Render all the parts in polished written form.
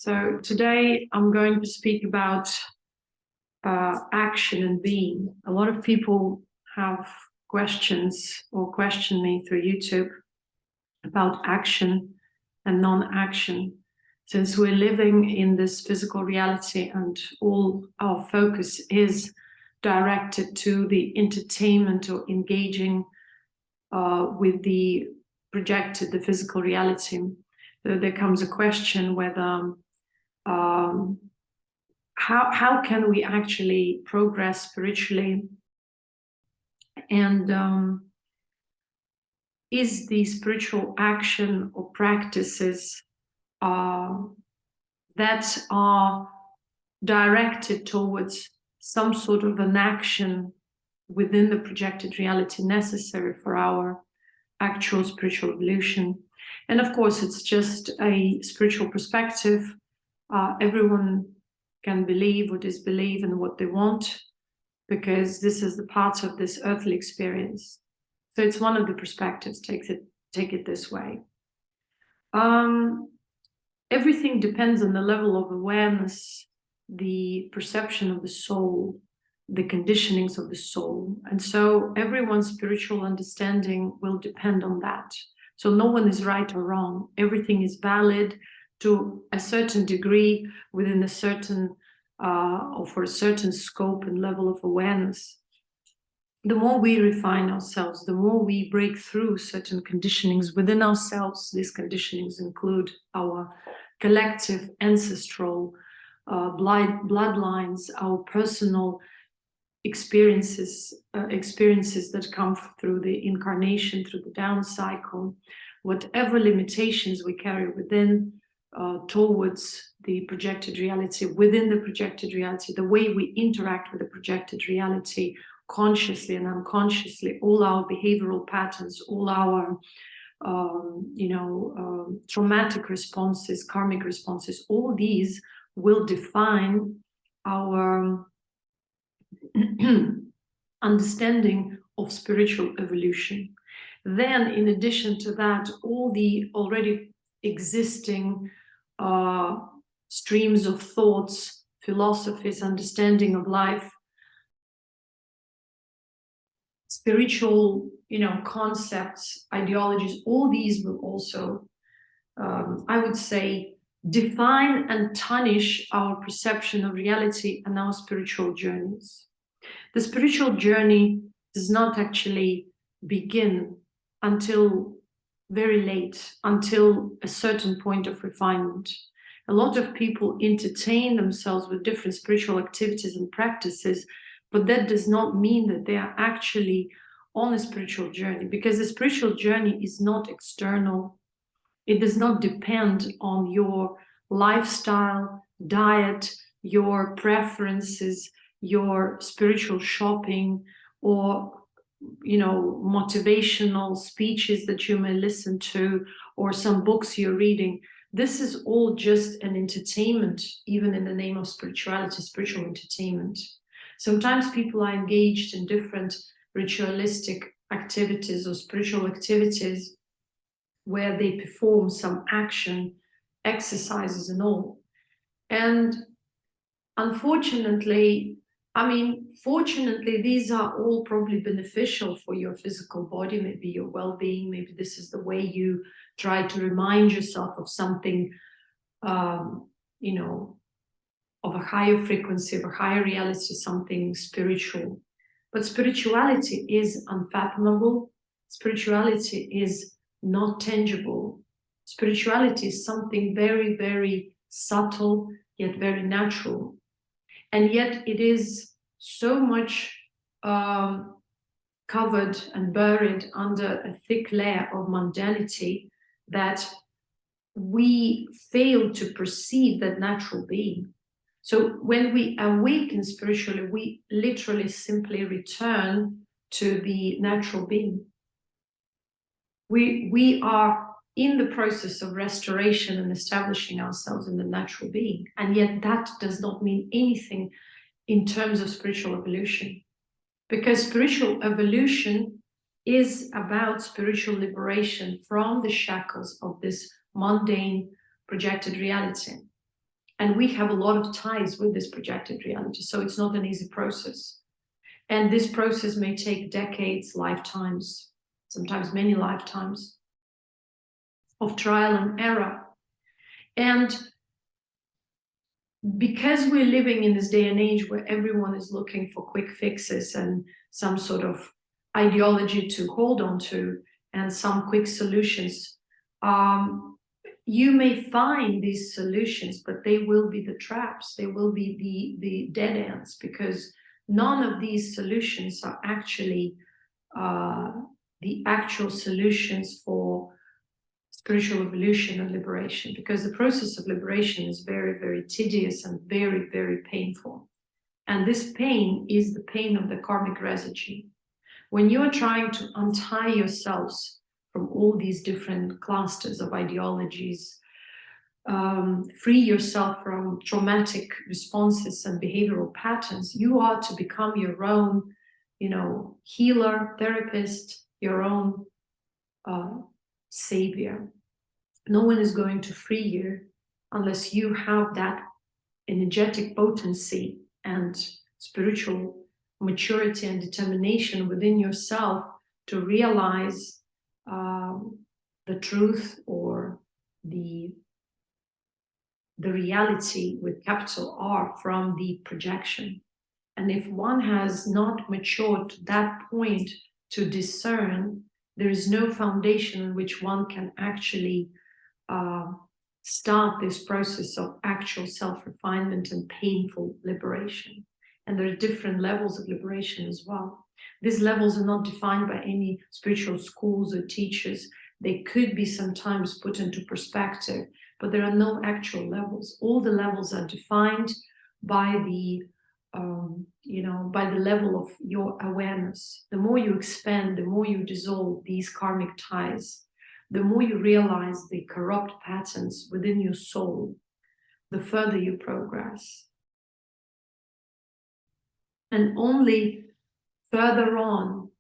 So today I'm going to speak about action and being. A lot of people have questions or question me through YouTube about action and non-action. Since we're living in this physical reality and all our focus is directed to the entertainment or engaging with the projected, the physical reality, there comes a question whether how can we actually progress spiritually, and is the spiritual action or practices that are directed towards some sort of an action within the projected reality necessary for our actual spiritual evolution. And of course, it's just a spiritual perspective. Everyone can believe or disbelieve in what they want, because this is the part of this earthly experience. So it's one of the perspectives, take it this way. Everything depends on the level of awareness, the perception of the soul, the conditionings of the soul. And so everyone's spiritual understanding will depend on that. So no one is right or wrong. Everything is valid to a certain degree within a certain or for a certain scope and level of awareness. The more we refine ourselves, the more we break through certain conditionings within ourselves. These conditionings include our collective ancestral bloodlines, our personal experiences that come through the incarnation, through the down cycle, whatever limitations we carry within towards the projected reality, within the projected reality, the way we interact with the projected reality consciously and unconsciously, all our behavioral patterns, all our traumatic responses, karmic responses, all these will define our understanding of spiritual evolution. Then, in addition to that, all the already existing streams of thoughts, philosophies, understanding of life, spiritual, concepts, ideologies, all these will also, I would say, define and tarnish our perception of reality and our spiritual journeys. The spiritual journey does not actually begin until very late, until a certain point of refinement. A lot of people entertain themselves with different spiritual activities and practices, but that does not mean that they are actually on a spiritual journey, because the spiritual journey is not external. It does not depend on your lifestyle, diet, your preferences, your spiritual shopping, or motivational speeches that you may listen to, or some books you're reading. This is all just an entertainment, even in the name of spirituality, spiritual entertainment. Sometimes people are engaged in different ritualistic activities or spiritual activities where they perform some action, exercises and all. And unfortunately, fortunately, these are all probably beneficial for your physical body, maybe your well-being, maybe this is the way you try to remind yourself of something, of a higher frequency, of a higher reality, something spiritual. But spirituality is unfathomable. Spirituality is not tangible. Spirituality is something very, very subtle, yet very natural. And yet it is so much covered and buried under a thick layer of mundanity that we fail to perceive that natural being. So when we awaken spiritually, we literally simply return to the natural being. We are in the process of restoration and establishing ourselves in the natural being. And yet that does not mean anything in terms of spiritual evolution. Because spiritual evolution is about spiritual liberation from the shackles of this mundane projected reality. And we have a lot of ties with this projected reality, so it's not an easy process. And this process may take decades, lifetimes, sometimes many lifetimes of trial and error. And because we're living in this day and age where everyone is looking for quick fixes and some sort of ideology to hold on to and some quick solutions, you may find these solutions, but they will be the traps, they will be the dead ends, because none of these solutions are actually the actual solutions for spiritual evolution and liberation, because the process of liberation is very, very tedious and very, very painful. And this pain is the pain of the karmic residue. When you are trying to untie yourselves from all these different clusters of ideologies, free yourself from traumatic responses and behavioral patterns, you are to become your own, healer, therapist, your own savior. No one is going to free you unless you have that energetic potency and spiritual maturity and determination within yourself to realize the truth or the reality with capital R from the projection. And if one has not matured to that point to discern, there is no foundation in which one can actually start this process of actual self-refinement and painful liberation. And there are different levels of liberation as well. These levels are not defined by any spiritual schools or teachers. They could be sometimes put into perspective, but there are no actual levels. All the levels are defined by the by the level of your awareness. The more you expand, the more you dissolve these karmic ties, the more you realize the corrupt patterns within your soul, the further you progress. And only further on,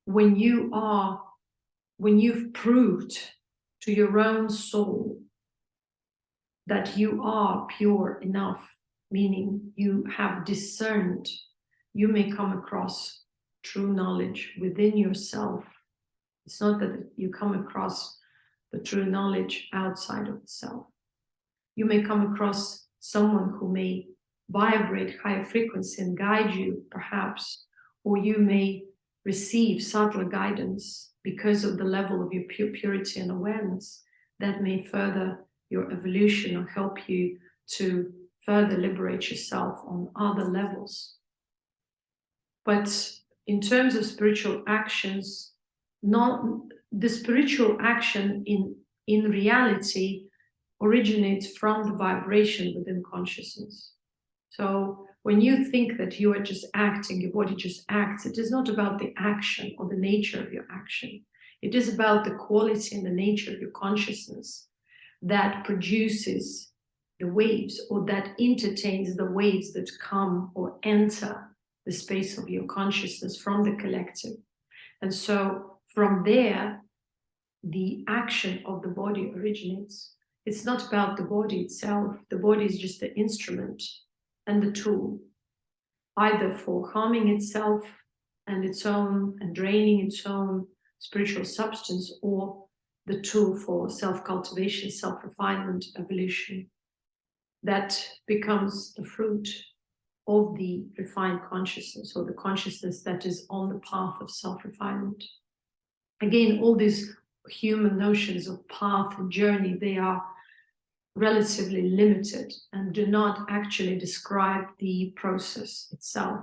when you've proved to your own soul that you are pure enough, meaning you have discerned, you may come across true knowledge within yourself. It's not that you come across the true knowledge outside of the self. You may come across someone who may vibrate higher frequency and guide you, perhaps, or you may receive subtler guidance because of the level of your purity and awareness that may further your evolution or help you to further liberate yourself on other levels. But in terms of spiritual actions, the spiritual action in reality originates from the vibration within consciousness. So when you think that you are just acting, your body just acts, it is not about the action or the nature of your action. It is about the quality and the nature of your consciousness that produces the waves, or that entertains the waves that come or enter the space of your consciousness from the collective. And so from there, the action of the body originates. It's not about the body itself. The body is just the instrument and the tool, either for harming itself and its own and draining its own spiritual substance, or the tool for self-cultivation, self-refinement, evolution. That becomes the fruit of the refined consciousness, or the consciousness that is on the path of self-refinement. Again, all these human notions of path and journey, they are relatively limited and do not actually describe the process itself,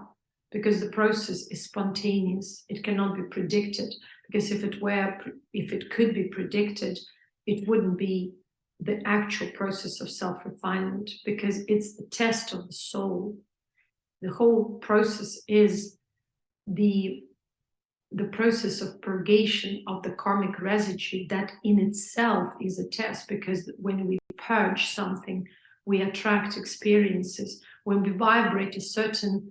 because the process is spontaneous. It cannot be predicted, because if it could be predicted, it wouldn't be the actual process of self-refinement, because it's the test of the soul. The whole process is the process of purgation of the karmic residue that in itself is a test, because when we purge something, we attract experiences. When we vibrate a certain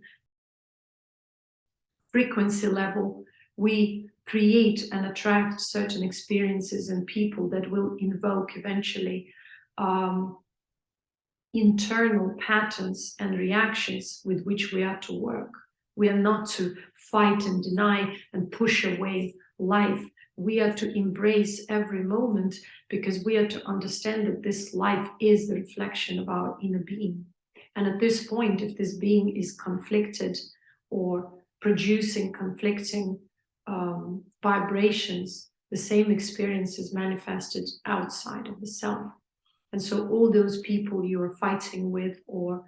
frequency level, we create and attract certain experiences and people that will invoke eventually internal patterns and reactions with which we are to work. We are not to fight and deny and push away life. We are to embrace every moment, because we are to understand that this life is the reflection of our inner being. And at this point, if this being is conflicted or producing conflicting vibrations, the same experience is manifested outside of the self. And so all those people you are fighting with or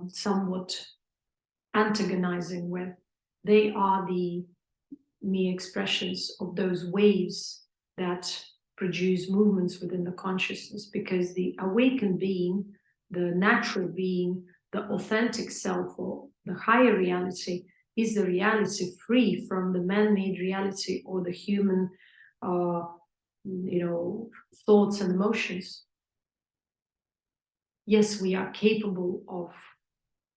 somewhat antagonizing with, they are the mere expressions of those waves that produce movements within the consciousness, because the awakened being, the natural being, the authentic self, or the higher reality, is the reality free from the man-made reality or the human thoughts and emotions. Yes, we are capable of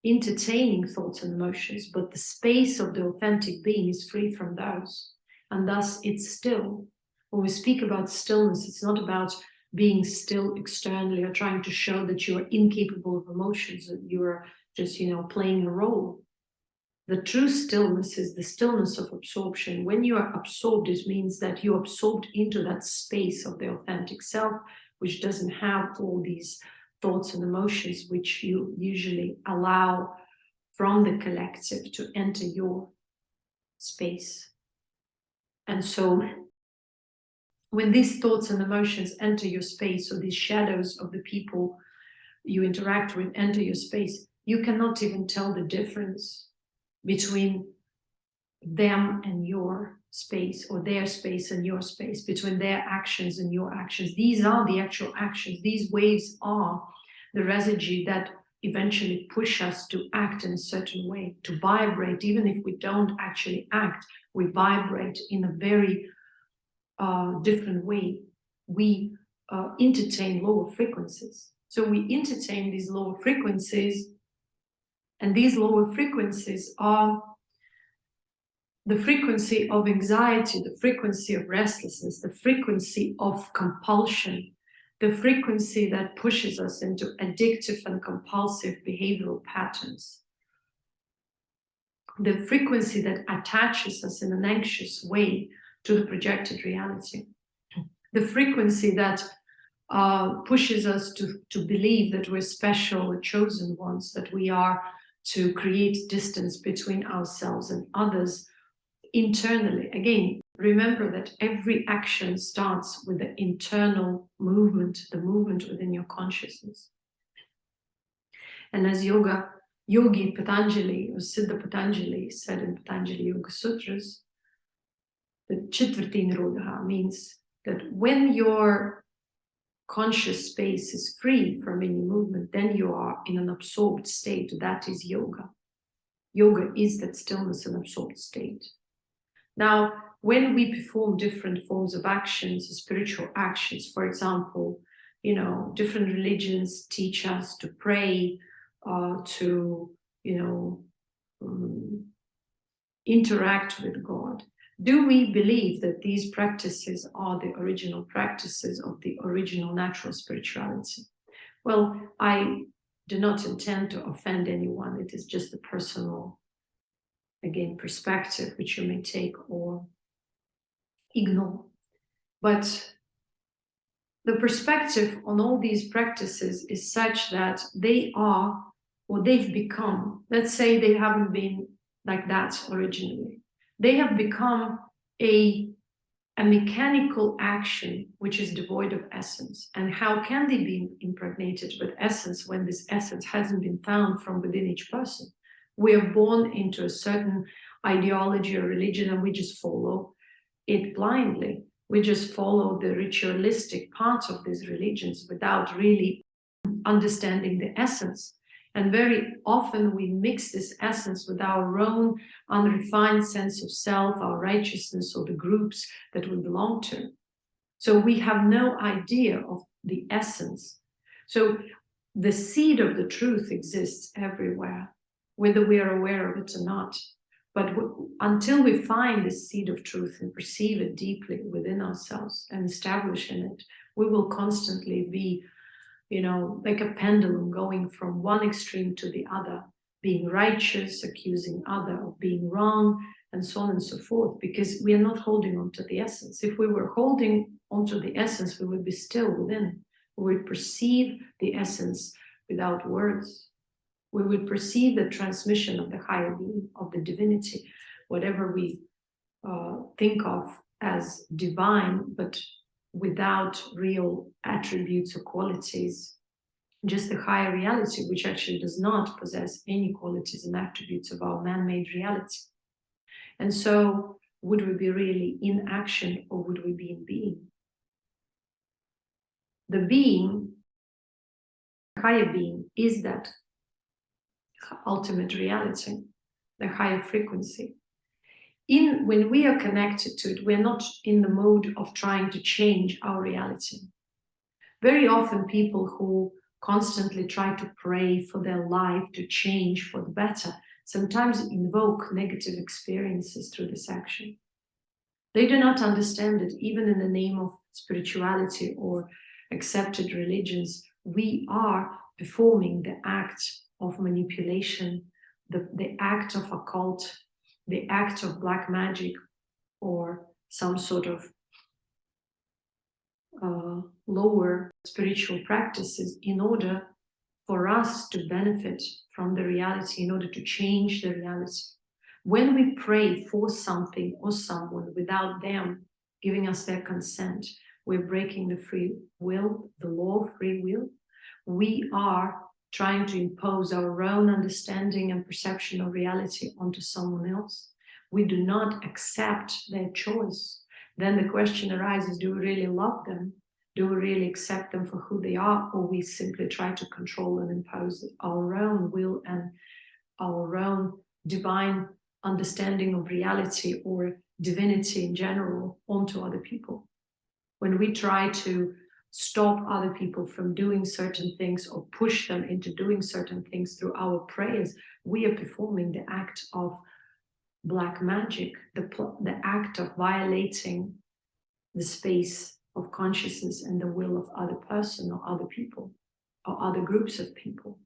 entertaining thoughts and emotions, but the space of the authentic being is free from those, and thus it's still. When we speak about stillness, it's not about being still externally or trying to show that you are incapable of emotions, that you are just, playing a role. The true stillness is the stillness of absorption. When you are absorbed, it means that you're absorbed into that space of the authentic self, which doesn't have all these thoughts and emotions which you usually allow from the collective to enter your space. And so when these thoughts and emotions enter your space, or these shadows of the people you interact with enter your space, you cannot even tell the difference between them and your space, or their space and your space, between their actions and your actions. These are the actual actions. These waves are the residue that eventually push us to act in a certain way, to vibrate. Even if we don't actually act, we vibrate in a very different way. We entertain lower frequencies. So we entertain these lower frequencies, and these lower frequencies are the frequency of anxiety, the frequency of restlessness, the frequency of compulsion, the frequency that pushes us into addictive and compulsive behavioral patterns, the frequency that attaches us in an anxious way to the projected reality, the frequency that pushes us to believe that we're special or chosen ones, that we are to create distance between ourselves and others internally. Again, remember that every action starts with the internal movement, the movement within your consciousness. And as Yogi Patanjali, or Siddha Patanjali, said in Patanjali Yoga Sutras, the Chitvrti Nirodha means that when your conscious space is free from any movement, then you are in an absorbed state. That is yoga. Yoga is that stillness and absorbed state. Now, when we perform different forms of actions, spiritual actions, for example, different religions teach us to pray, to, interact with God. Do we believe that these practices are the original practices of the original natural spirituality? Well, I do not intend to offend anyone. It is just a personal, again, perspective which you may take or ignore. But the perspective on all these practices is such that they are, or they've become, let's say they haven't been like that originally. They have become a mechanical action which is devoid of essence. And how can they be impregnated with essence when this essence hasn't been found from within each person? We are born into a certain ideology or religion, and we just follow it blindly. We just follow the ritualistic part of these religions without really understanding the essence. And very often we mix this essence with our own unrefined sense of self, our righteousness, or the groups that we belong to. So we have no idea of the essence. So the seed of the truth exists everywhere, whether we are aware of it or not. But until we find this seed of truth and perceive it deeply within ourselves and establish in it, we will constantly be you know, like a pendulum going from one extreme to the other, being righteous, accusing other of being wrong, and so on and so forth, because we are not holding on to the essence. If we were holding onto the essence, we would be still within. We would perceive the essence without words. We would perceive the transmission of the higher being, of the divinity, whatever we think of as divine, but without real attributes or qualities, just the higher reality, which actually does not possess any qualities and attributes of our man-made reality. And so, would we be really in action, or would we be in being? The being, higher being, is that ultimate reality, the higher frequency. When we are connected to it, we're not in the mode of trying to change our reality. Very often people who constantly try to pray for their life to change for the better sometimes invoke negative experiences through this action. They do not understand that even in the name of spirituality or accepted religions, we are performing the act of manipulation, the act of occult, the act of black magic, or some sort of lower spiritual practices in order for us to benefit from the reality, in order to change the reality. When we pray for something or someone without them giving us their consent, we're breaking the free will, the law of free will. We are trying to impose our own understanding and perception of reality onto someone else. We do not accept their choice. Then the question arises, do we really love them? Do we really accept them for who they are? Or we simply try to control and impose our own will and our own divine understanding of reality or divinity in general onto other people? When we try to stop other people from doing certain things or push them into doing certain things through our prayers, we are performing the act of black magic, the act of violating the space of consciousness and the will of other person or other people or other groups of people.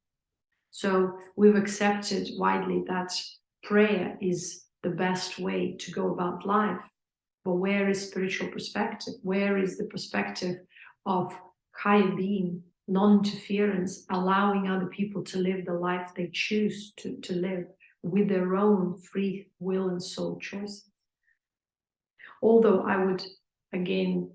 So we've accepted widely that prayer is the best way to go about life. But where is spiritual perspective? Where is the perspective of higher being, non-interference, allowing other people to live the life they choose to live with their own free will and soul choices? Although I would, again,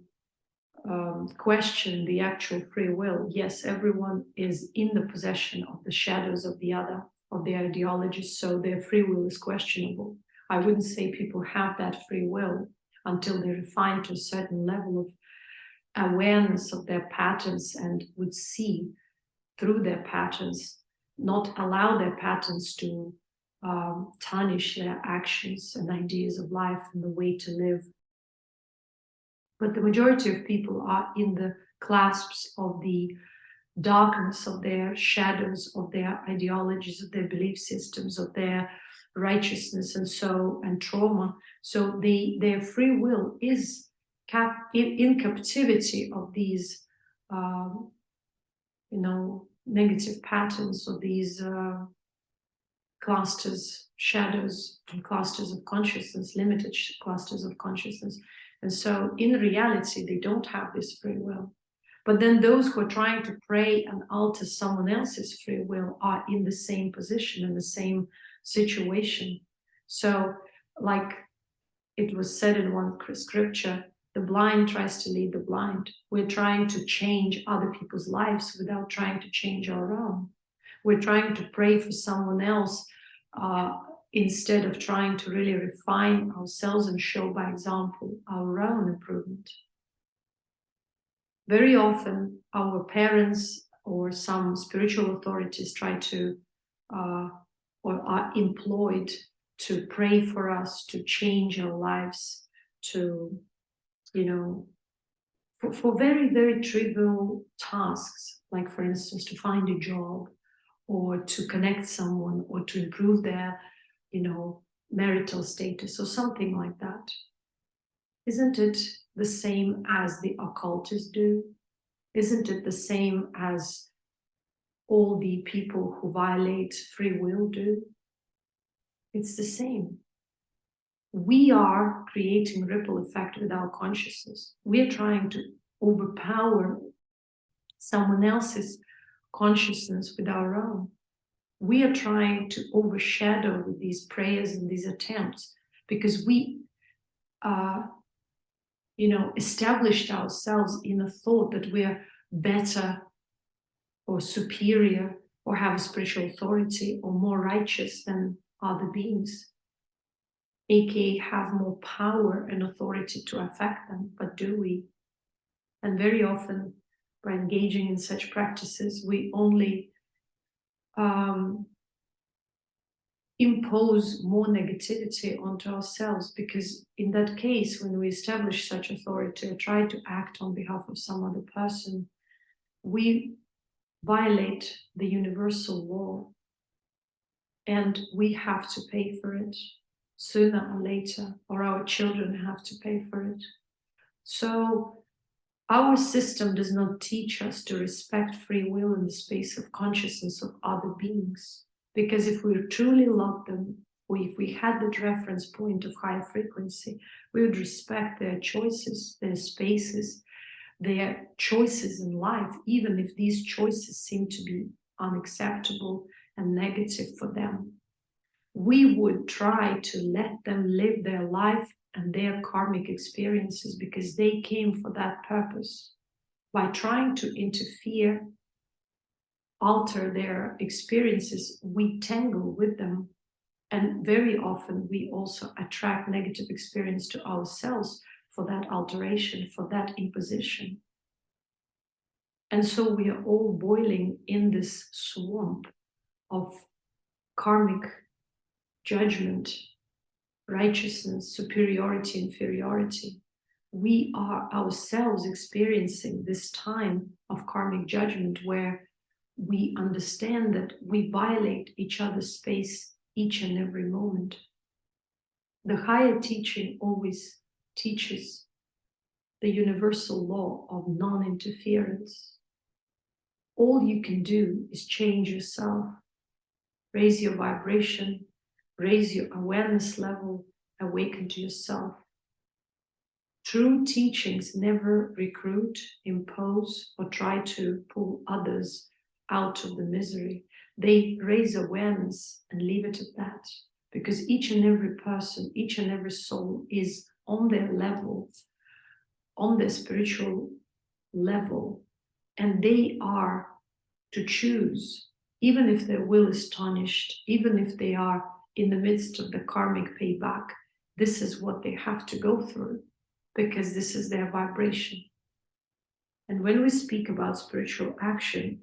question the actual free will. Yes, everyone is in the possession of the shadows of the other, of the ideologies, so their free will is questionable. I wouldn't say people have that free will until they refine to a certain level of awareness of their patterns and would see through their patterns, not allow their patterns to tarnish their actions and ideas of life and the way to live. But the majority of people are in the clasps of the darkness of their shadows, of their ideologies, of their belief systems, of their righteousness and trauma. So their free will is in captivity of these, negative patterns, or these clusters, shadows, and clusters of consciousness, limited clusters of consciousness. And so in reality, they don't have this free will. But then those who are trying to pray and alter someone else's free will are in the same position, in the same situation. So, like it was said in one scripture, the blind tries to lead the blind. We're trying to change other people's lives without trying to change our own. We're trying to pray for someone else instead of trying to really refine ourselves and show by example our own improvement. Very often our parents or some spiritual authorities try to or are employed to pray for us, to change our lives, to, for very, very trivial tasks, like for instance, to find a job or to connect someone or to improve their, marital status or something like that. Isn't it the same as the occultists do? Isn't it the same as all the people who violate free will do? It's the same. We are creating ripple effect with our consciousness. We are trying to overpower someone else's consciousness with our own. We are trying to overshadow with these prayers and these attempts because we established ourselves in a thought that we are better or superior or have a spiritual authority or more righteous than other beings, aka have more power and authority to affect them. But do we? And very often, by engaging in such practices, we only impose more negativity onto ourselves, because in that case, when we establish such authority or try to act on behalf of some other person, we violate the universal law, and we have to pay for it sooner or later, or our children have to pay for it. So our system does not teach us to respect free will in the space of consciousness of other beings. Because if we truly love them, or if we had that reference point of higher frequency, we would respect their choices, their spaces, their choices in life, even if these choices seem to be unacceptable and negative for them. We would try to let them live their life and their karmic experiences because they came for that purpose. By trying to interfere, alter their experiences, we tangle with them. And very often we also attract negative experience to ourselves for that alteration, for that imposition. And so we are all boiling in this swamp of karmic judgment, righteousness, superiority, inferiority. We are ourselves experiencing this time of karmic judgment where we understand that we violate each other's space each and every moment. The higher teaching always teaches the universal law of non-interference. All you can do is change yourself, raise your vibration, raise your awareness level, awaken to yourself. True teachings never recruit, impose, or try to pull others out of the misery. They raise awareness and leave it at that, because each and every person, each and every soul is on their level, on their spiritual level, and they are to choose, even if their will is tarnished, even if they are in the midst of the karmic payback, this is what they have to go through, because this is their vibration. And when we speak about spiritual action,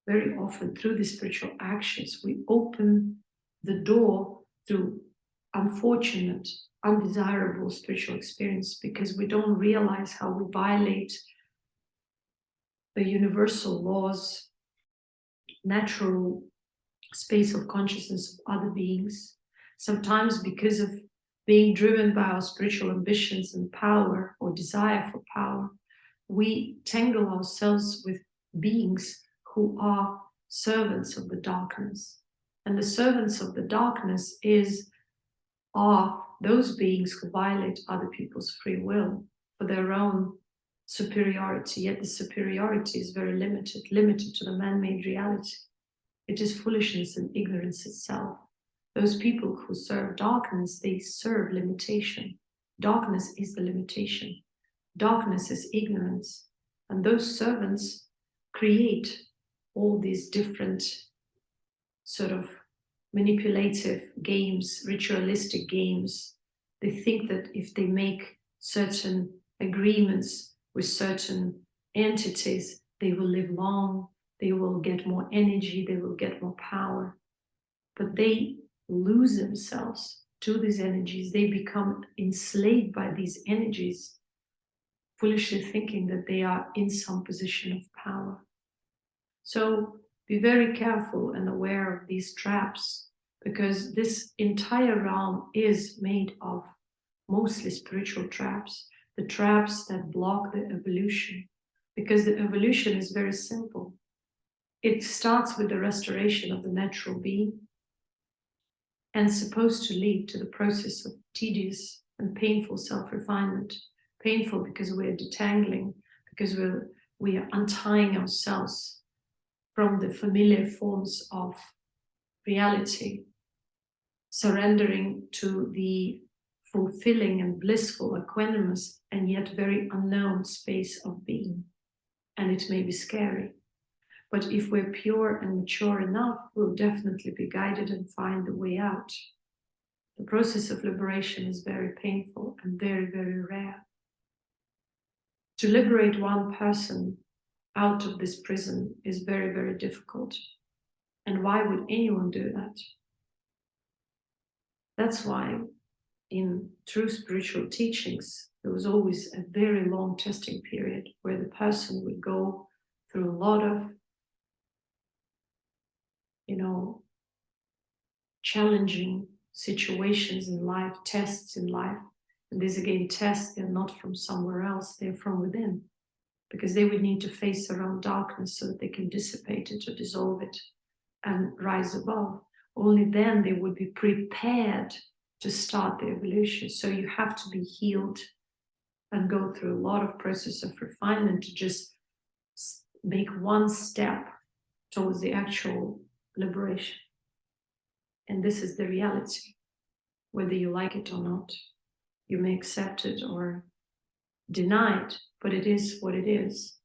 very often through these spiritual actions, we open the door to unfortunate, undesirable spiritual experience, because we don't realize how we violate the universal laws, natural space of consciousness of other beings. Sometimes because of being driven by our spiritual ambitions and power or desire for power, we tangle ourselves with beings who are servants of the darkness. And the servants of the darkness are those beings who violate other people's free will for their own superiority, yet the superiority is very limited to the man-made reality. It is foolishness and ignorance itself. Those people who serve darkness, they serve limitation. Darkness is the limitation. Darkness is ignorance. And those servants create all these different sort of manipulative games, ritualistic games. They think that if they make certain agreements with certain entities, they will live long, they will get more energy, they will get more power. But they lose themselves to these energies. They become enslaved by these energies, foolishly thinking that they are in some position of power. So be very careful and aware of these traps, because this entire realm is made of mostly spiritual traps, the traps that block the evolution, because the evolution is very simple. It starts with the restoration of the natural being and supposed to lead to the process of tedious and painful self-refinement. Painful because we're detangling, because we are untying ourselves from the familiar forms of reality, surrendering to the fulfilling and blissful, equanimous, and yet very unknown space of being. And it may be scary. But if we're pure and mature enough, we'll definitely be guided and find the way out. The process of liberation is very painful and very, very rare. To liberate one person out of this prison is very, very difficult. And why would anyone do that? That's why in true spiritual teachings, there was always a very long testing period where the person would go through a lot of, challenging situations in life, tests in life. And these again, tests, they're not from somewhere else, they're from within. Because they would need to face their own darkness so that they can dissipate it or dissolve it and rise above. Only then they would be prepared to start the evolution. So you have to be healed and go through a lot of process of refinement to just make one step towards the actual liberation. And this is the reality, whether you like it or not. You may accept it or deny it, but it is what it is.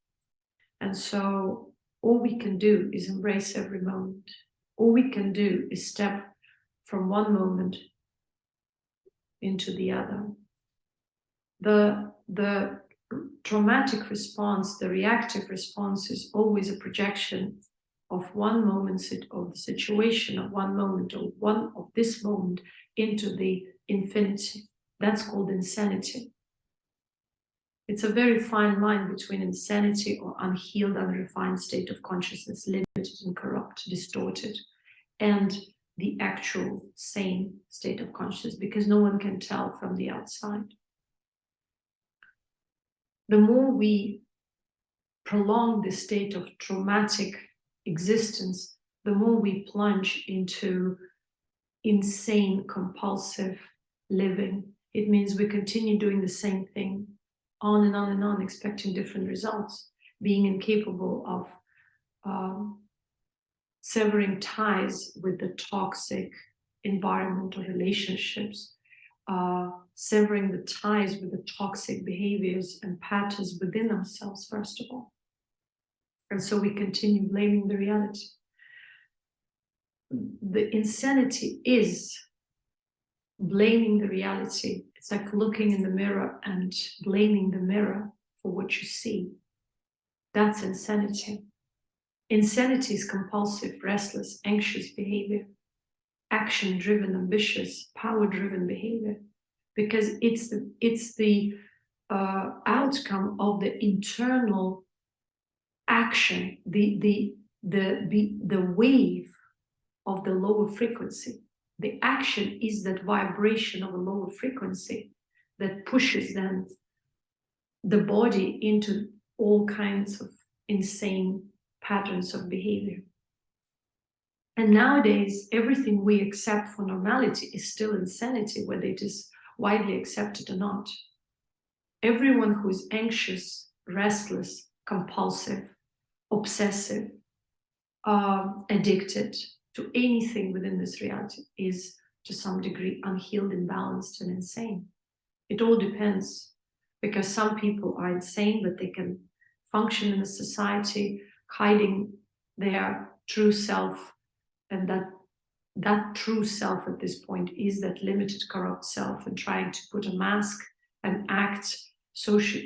And so all we can do is embrace every moment. All we can do is step from one moment into the other. The traumatic response, the reactive response is always a projection of one moment of the situation, of one moment, or one of this moment into the infinity. That's called insanity. It's a very fine line between insanity or unhealed, unrefined state of consciousness, limited and corrupt, distorted, and the actual sane state of consciousness, because no one can tell from the outside. The more we prolong this state of traumatic existence, the more we plunge into insane, compulsive living. It means we continue doing the same thing on and on and on, expecting different results, being incapable of severing ties with the toxic environment or relationships, severing the ties with the toxic behaviors and patterns within ourselves, first of all. And so we continue blaming the reality. The insanity is blaming the reality. It's like looking in the mirror and blaming the mirror for what you see. That's insanity. Insanity is compulsive, restless, anxious behavior, action-driven, ambitious, power-driven behavior, because it's the outcome of the internal action, the wave of the lower frequency. The action is that vibration of a lower frequency that pushes then the body into all kinds of insane patterns of behavior. And nowadays, everything we accept for normality is still insanity, whether it is widely accepted or not. Everyone who is anxious, restless, compulsive, obsessive, addicted to anything within this reality is to some degree unhealed, imbalanced, and insane. It all depends, because some people are insane, but they can function in a society hiding their true self, and that true self at this point is that limited, corrupt self, and trying to put a mask and act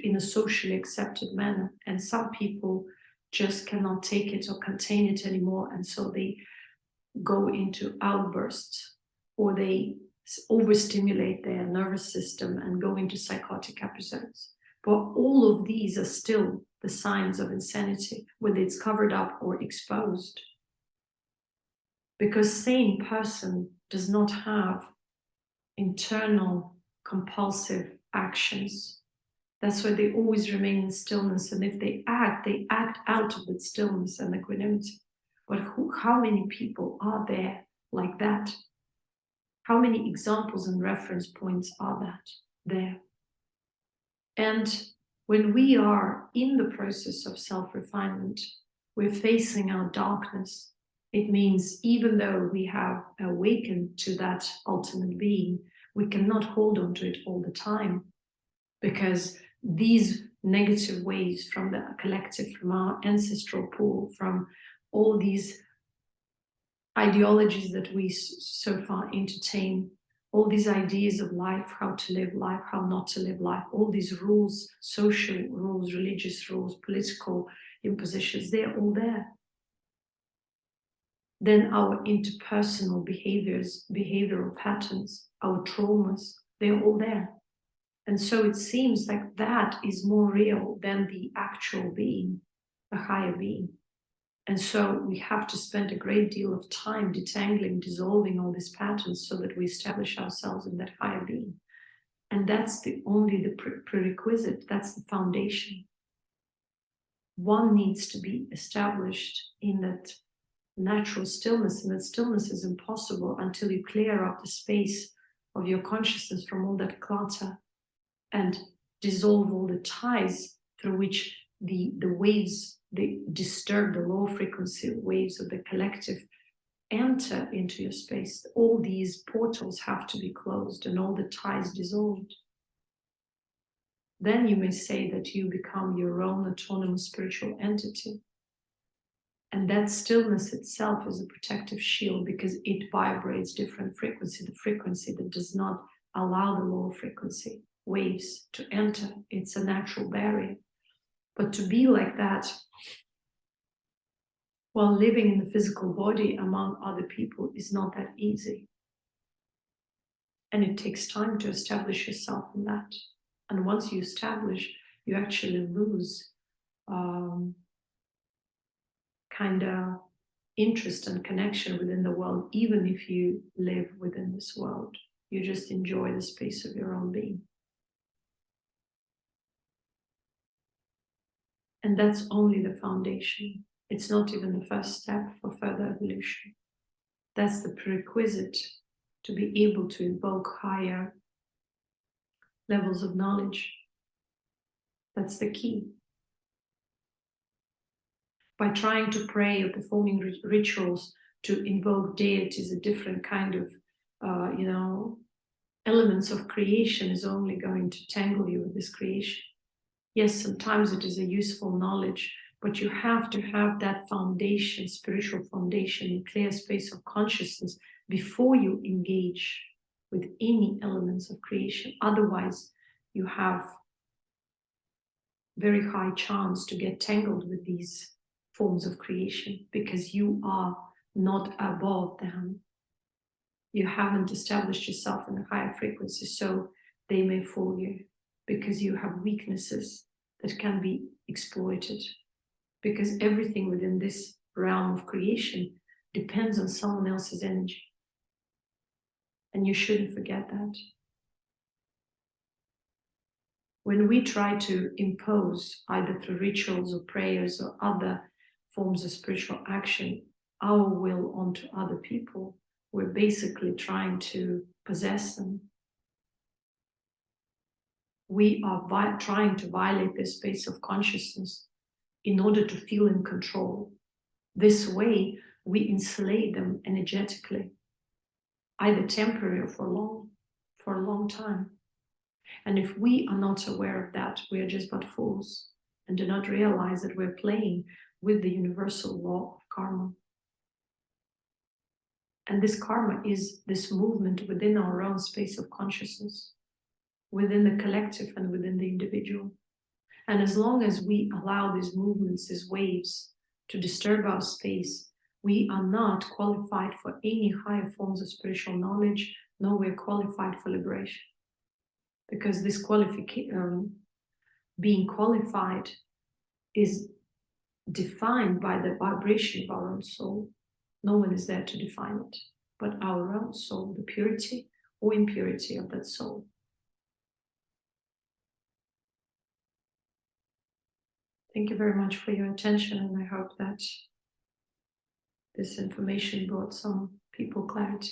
in a socially accepted manner. And some people just cannot take it or contain it anymore, and so they go into outbursts, or they overstimulate their nervous system and go into psychotic episodes. But all of these are still the signs of insanity, whether it's covered up or exposed. Because sane person does not have internal compulsive actions That's why they always remain in stillness. And if they act out of that stillness and equanimity. But how many people are there like that? How many examples and reference points are that there? And when we are in the process of self-refinement, we're facing our darkness. It means even though we have awakened to that ultimate being, we cannot hold on to it all the time, because these negative waves from the collective, from our ancestral pool, from all these ideologies that we so far entertain, all these ideas of life, how to live life, how not to live life, all these rules, social rules, religious rules, political impositions, they're all there. Then our interpersonal behaviors, behavioral patterns, our traumas, they're all there. And so it seems like that is more real than the actual being, the higher being. And so we have to spend a great deal of time detangling, dissolving all these patterns so that we establish ourselves in that higher being. And that's only the prerequisite, that's the foundation. One needs to be established in that natural stillness, and that stillness is impossible until you clear up the space of your consciousness from all that clutter and dissolve all the ties through which the waves, they disturb the low frequency waves of the collective, enter into your space. All these portals have to be closed and all the ties dissolved. Then you may say that you become your own autonomous spiritual entity. And that stillness itself is a protective shield because it vibrates different frequency, the frequency that does not allow the lower frequency waves to enter. It's a natural barrier. But to be like that while living in the physical body among other people is not that easy. And it takes time to establish yourself in that. And once you establish, you actually lose kind of interest and connection within the world, even if you live within this world. You just enjoy the space of your own being. And that's only the foundation. It's not even the first step for further evolution. That's the prerequisite to be able to invoke higher levels of knowledge. That's the key. By trying to pray or performing rituals to invoke deities, a different kind of, elements of creation is only going to tangle you with this creation. Yes, sometimes it is a useful knowledge, but you have to have that foundation, spiritual foundation, clear space of consciousness before you engage with any elements of creation. Otherwise, you have very high chance to get tangled with these forms of creation because you are not above them. You haven't established yourself in a higher frequency, so they may fool you because you have weaknesses that can be exploited. Because everything within this realm of creation depends on someone else's energy. And you shouldn't forget that. When we try to impose, either through rituals or prayers or other forms of spiritual action, our will onto other people, we're basically trying to possess them. We are trying to violate their space of consciousness in order to feel in control. This way, we enslave them energetically, either temporary or for a long time. And if we are not aware of that, we are just but fools and do not realize that we're playing with the universal law of karma. And this karma is this movement within our own space of consciousness, within the collective and within the individual. And as long as we allow these movements, these waves, to disturb our space, we are not qualified for any higher forms of spiritual knowledge, nor we're qualified for liberation. Because this being qualified is defined by the vibration of our own soul. No one is there to define it, but our own soul, the purity or impurity of that soul. Thank you very much for your attention, and I hope that this information brought some people clarity.